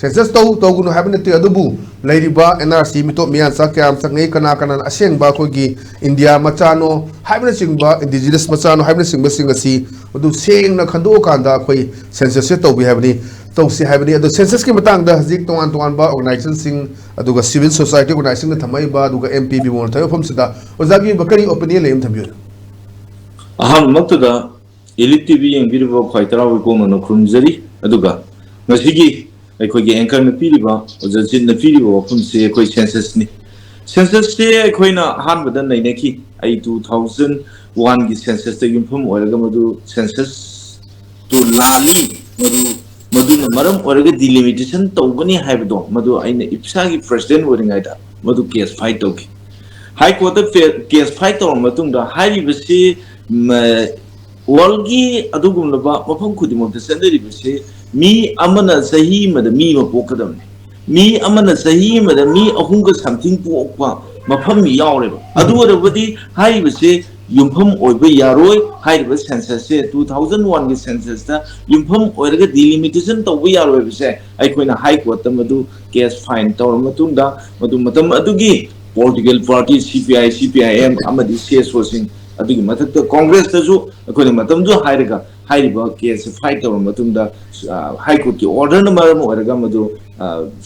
census tau no happen te adubu leiriba NRC mito mian sa kyam sangai kana aseng ba ko gi India machano happen singba indigenous machano happen singba singasi adu seng na khando kanda khoi census se tau bi habni tau si habni adu census ki matang da zik tongan ba organization sing aduga civil society organization na thamai ba aduga MPB mol thayo phom sida ozagi bakari opinion leim thambiyo aham maktuda elite tv yang birbo khaitara ko no khumjari aduga ngasigi ꯑꯩꯈꯣꯏꯒꯤ ꯑꯦꯡꯀꯔꯅ ꯄꯤꯔꯤꯕ ꯑꯣꯖꯥꯁꯤꯡꯅ ꯄꯤꯔꯤꯕ ꯋꯥꯐꯝꯁꯦ ꯑꯩꯈꯣꯏ ꯁꯦꯟꯁꯁꯅꯤ ꯁꯦꯟꯁꯁꯁꯦ ꯑꯩꯈꯣꯏꯅ ꯑꯍꯥꯟꯕꯗ ꯅꯩꯅꯈꯤ ꯑꯩ 2001ꯒꯤ ꯁꯦꯟꯁꯁꯇ ꯌꯨꯝꯐꯝ ꯑꯣꯏꯔꯒ ꯃꯗꯨ ꯁꯦꯟꯁꯁꯇꯨ ꯂꯥꯜꯂꯤ ꯃꯗꯨꯅ ꯃꯔꯝ ꯑꯣꯏꯔꯒ ꯗꯤꯂꯤꯃꯤꯇꯦꯁꯟ ꯇꯧꯒꯅꯤ ꯍꯥꯏꯕꯗꯣ ꯃꯗꯨ ꯑꯩꯅ ꯏꯞꯁꯥꯒꯤ ꯄ꯭ꯔꯁꯤꯗꯦꯟꯠ ꯑꯣꯏꯔꯤꯉꯩꯗ ꯃꯗꯨ ꯀꯦꯁ ꯐꯥꯏꯠ ꯇꯧꯈꯤ ꯍꯥꯏ ꯀꯣꯔꯠꯇ ꯀꯦꯁ ꯐꯥꯏꯠ ꯇꯧꯔꯕ ꯃꯇꯨꯡꯗ ꯍꯥꯏꯔꯤꯕꯁꯤ ꯋꯥꯔꯜꯒꯤ ꯑꯗꯨꯒꯨꯝꯂꯕ ꯃꯐꯝ ꯈꯨꯗꯤꯡꯃꯛꯇ ꯆꯠꯅꯔꯤꯕꯁꯤ mi amana sahi mada mi ma pokadam mi amana sahi mada mi ahunga something pokwa mafam yaure adu warabadi haibase yumpham oiba yaroi haiba census se 2001 gi census ta yumpham oiraga delimitation tawba yaroi base aikoina high court ta madu case fine tawra matungda madu matam adugi political party CPIM amadi CSO sing adugi mathakta congress ta ju aikoina matam ju hairaga hairiba case fight tawra matungda high court ki order na maram oiraga madu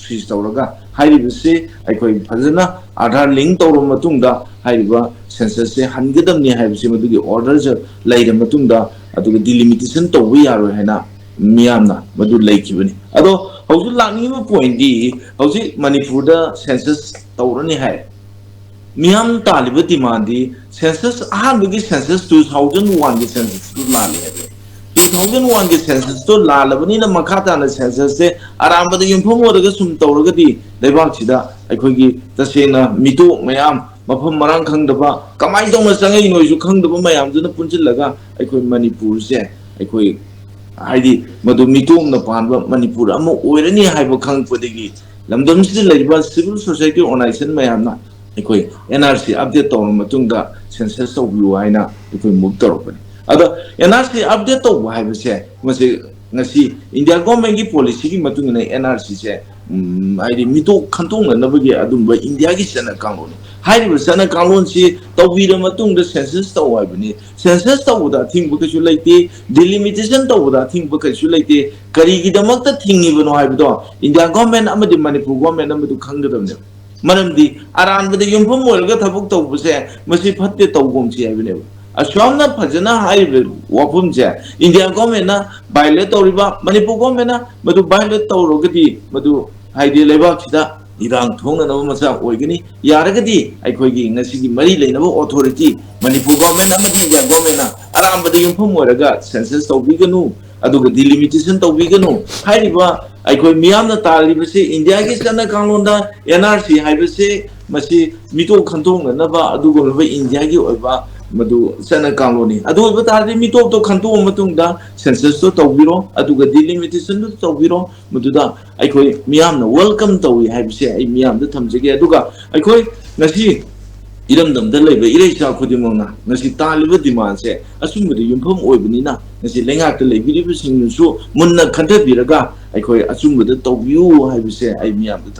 freeze tawraga hairibase aikoi phajana aadhar link tawra matungda hairiba census se hangadamni haibase madugi order je laira matungda aduga delimitation tawba yaroi haina miyamna madu laikibani ado hauju lakni ma point di hauji manipur da census tawrani hai miyam taliba demand di census ahanbugi census 2001 gi census tu lali hai 2001 के census तो लालबनी ना मखाता ना census से आराम बदे युम्फम ओरगा सुम तौरगदी लेबाक सिदा अखोगी तसेना मिटो मयाम मफम मरांग खंगदबा कमाई दौना चंगै नोइसु खंगदबा मयाम जुना पुंजिलगा अखोई मणिपुर से अखोई हाइदी मदु मिटोम ना पानबा मणिपुर अमो ओइरनी हाइबो खंगपदगी लमदम सिदा लेबा सिविल सोसाइटी ऑर्गेनाइजेशन मयामना अखोई NRC अपडेट तौर मतुंगदा सेंसस तौबियो हाइना अखोई मुक तौरबनी अदो NRC अपडेट तो है बसे मसे ngasi India government की policy की मतुंग ने NRC से आइदि मितो खंतोंग नबगी अदुम India की सना कानून हाइबो सना कानून से तौबीर मतुंग द सेंसस तो हाइबनी सेंसस तौदा थिंग बकसु लेते delimitation तौदा थिंग बकसु लेते करी की दमक त थिंगी बनो हाइबदो India government अमदि मणिपुर government अमदु खंगदमने मरमदि आरानबदि युमफम मोरगा थबुक तौबसे मसि फत्ते तौगोम छि हाइबने असवामना फजना हाइबे वफुम जे इंडिया गवर्नमेंट ना बायलेट तौरिबा मणिपुर गवर्नमेंट ना मदु बायलेट तौरोगदि मदु हाइदे लेबाक सिदा इरांग थोंगना नबो मसा ओइगनी यारगदि आइखोइगी ngasiगी मरि लेनबो अथॉरिटी मणिपुर गवर्नमेंट अमदि इंडिया गवर्नमेंट ना आरामबदि युमफम ओरगा सेंसस तौबिगनु अदुगा डिलिमिटेशन तौबिगनु हाइरिबा आइखोइ मियामना तालिबसे इंडिया की सना कानूनदा NRC हाइबसे मसी मितो खंतोंग नबा अदुगोलबा इंडिया की ओइबा मधु सना कानूनी अदु बतारे मिटोप तो खंतो मतुंगदा सेंसस तो तौबिरो अदुगा डिलिमिटेशन तो तौबिरो मधुदा अखोई मियाम न वेलकम तौई हाइबसे आई मियाम द थमजगे अदुगा अखोई नसी इरमदम द लेबे इरेसा खुदिमंगना नसी तालिबे डिमांड से असुमबदि युमफम ओइबनिना नसी लेंगात लेबिरिबसिंगसु मुन्ना खंथबिरगा अखोई असुमबद तौबियु हाइबसे आई मियाम द